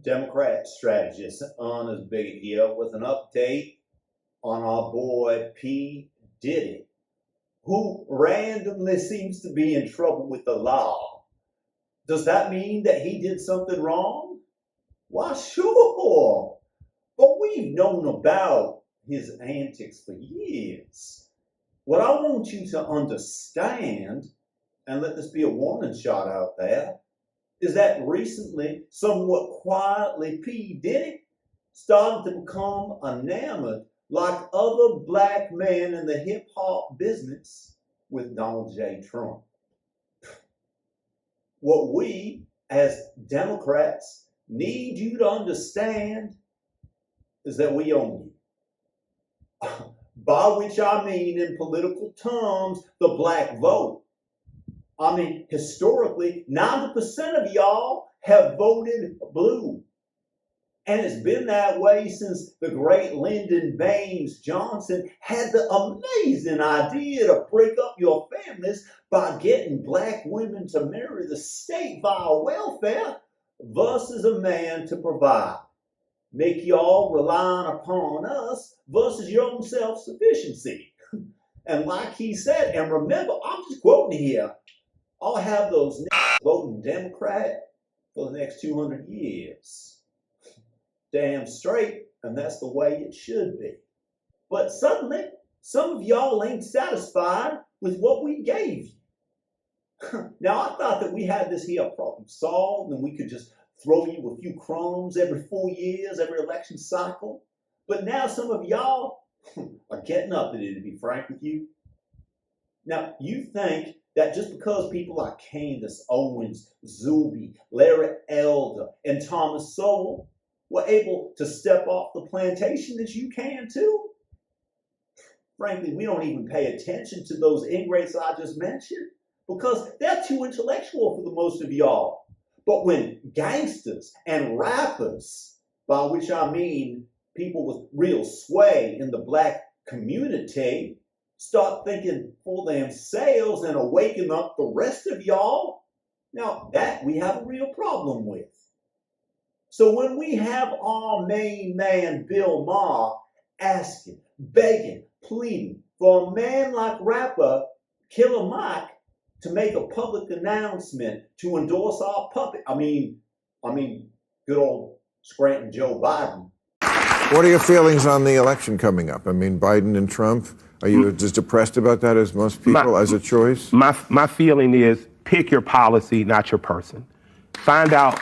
Democrat strategist Ernest Bigot here with an update on our boy P. Diddy, who randomly seems to be in trouble with the law. Does that mean that he did something wrong? Why, sure. But we've known about his antics for years. What I want you to understand, and let this be a warning shot out there, is that recently, somewhat quietly, P. Diddy started to become enamored, like other black men in the hip-hop business, with Donald J. Trump. What we, as Democrats, need you to understand is that we own you. By which I mean, in political terms, the black vote. I mean, historically, 90% of y'all have voted blue. And it's been that way since the great Lyndon Baines Johnson had the amazing idea to break up your families by getting black women to marry the state via welfare versus a man to provide. Make y'all relying upon us versus your own self-sufficiency. And like he said, and remember, I'm just quoting here, I'll have those niggas voting Democrat for the next 200 years. Damn straight, and that's the way it should be. But suddenly, some of y'all ain't satisfied with what we gave you. Now, I thought that we had this here problem solved and we could just throw you a few crumbs every 4 years, every election cycle. But now some of y'all are getting up at it, to be frank with you. Now, you think that just because people like Candace Owens, Zuby, Larry Elder, and Thomas Sowell were able to step off the plantation that you can too? Frankly, we don't even pay attention to those ingrates I just mentioned because they're too intellectual for the most of y'all. But when gangsters and rappers, by which I mean people with real sway in the black community, start thinking for themselves and awaken up the rest of y'all, now that we have a real problem with. So when we have our main man, Bill Maher, asking, begging, pleading for a man like rapper Killer Mike to make a public announcement to endorse our puppet, I mean, good old Scranton Joe Biden. What are your feelings on the election coming up? I mean, Biden and Trump, are you as depressed about that as most people, as a choice? My feeling is pick your policy, not your person. Find out,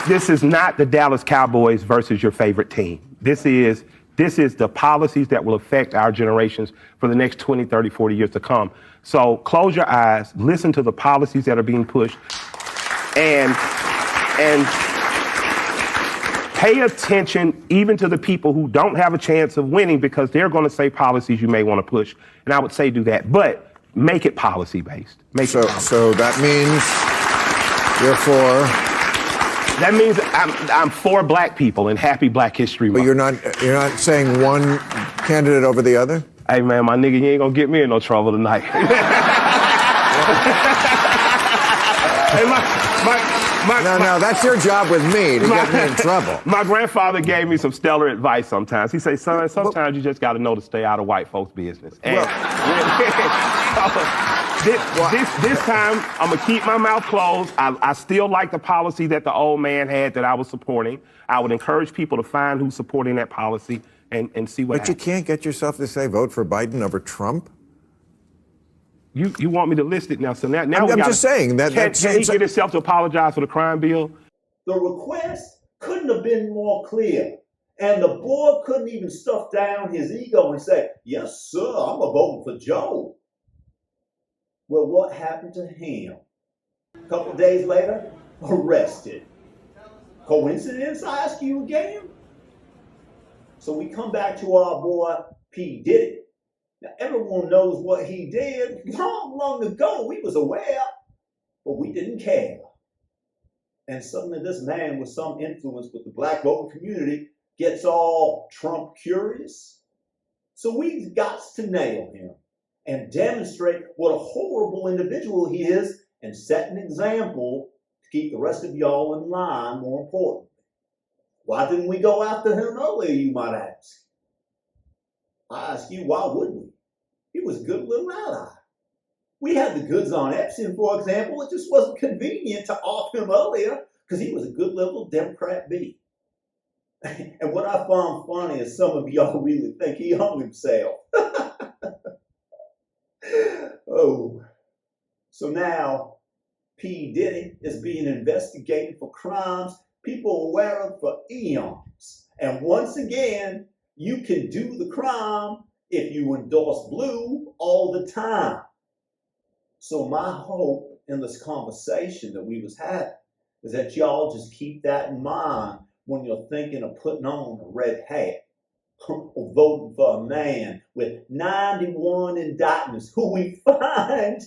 this is not the Dallas Cowboys versus your favorite team. This is the policies that will affect our generations for the next 20, 30, 40 years to come. So close your eyes, listen to the policies that are being pushed, and pay attention even to the people who don't have a chance of winning because they're going to say policies you may want to push. And I would say do that, but make it policy-based. So that means you're for... That means I'm for black people and happy Black History Month. But you're not saying one candidate over the other? Hey man, my nigga, you ain't gonna get me in no trouble tonight. Hey, No, that's your job with me, to get me in trouble. My grandfather gave me some stellar advice sometimes. He said, son, sometimes you just got to know to stay out of white folks' business. And this time, I'm going to keep my mouth closed. I still like the policy that the old man had that I was supporting. I would encourage people to find who's supporting that policy and see what happens. But you can't get yourself to say vote for Biden over Trump? You want me to list it now? So now I'm just saying that. Can he get himself to apologize for the crime bill? The request couldn't have been more clear. And the boy couldn't even stuff down his ego and say, yes, sir, I'm a voting for Joe. Well, what happened to him? A couple days later, arrested. Coincidence, I ask you again? So we come back to our boy P. Diddy. Now, everyone knows what he did long ago. We was aware, but we didn't care. And suddenly this man with some influence with the black voting community gets all Trump curious. So we've got to nail him and demonstrate what a horrible individual he is and set an example to keep the rest of y'all in line, more importantly. Why didn't we go after him earlier, you might ask? I ask you, why would we? He was a good little ally. We had the goods on Epstein, for example. It just wasn't convenient to off him earlier because he was a good little Democrat bee. And what I found funny is some of y'all really think he hung himself. Oh, so now P. Diddy is being investigated for crimes people were aware of for eons. And once again, you can do the crime if you endorse blue all the time. So my hope in this conversation that we was having is that y'all just keep that in mind when you're thinking of putting on a red hat or voting for a man with 91 indictments who we find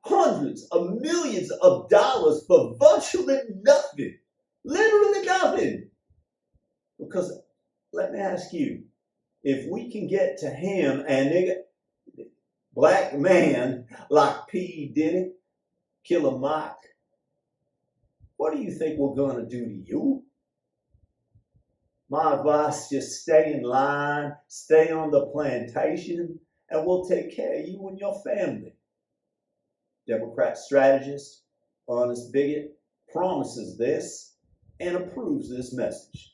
hundreds of millions of dollars for virtually nothing. Literally nothing. Because let me ask you, if we can get to him and black man like P. Diddy, Killer Mike, what do you think we're going to do to you? My advice, just stay in line, stay on the plantation, and we'll take care of you and your family. Democrat strategist, Ernest Bigot, promises this and approves this message.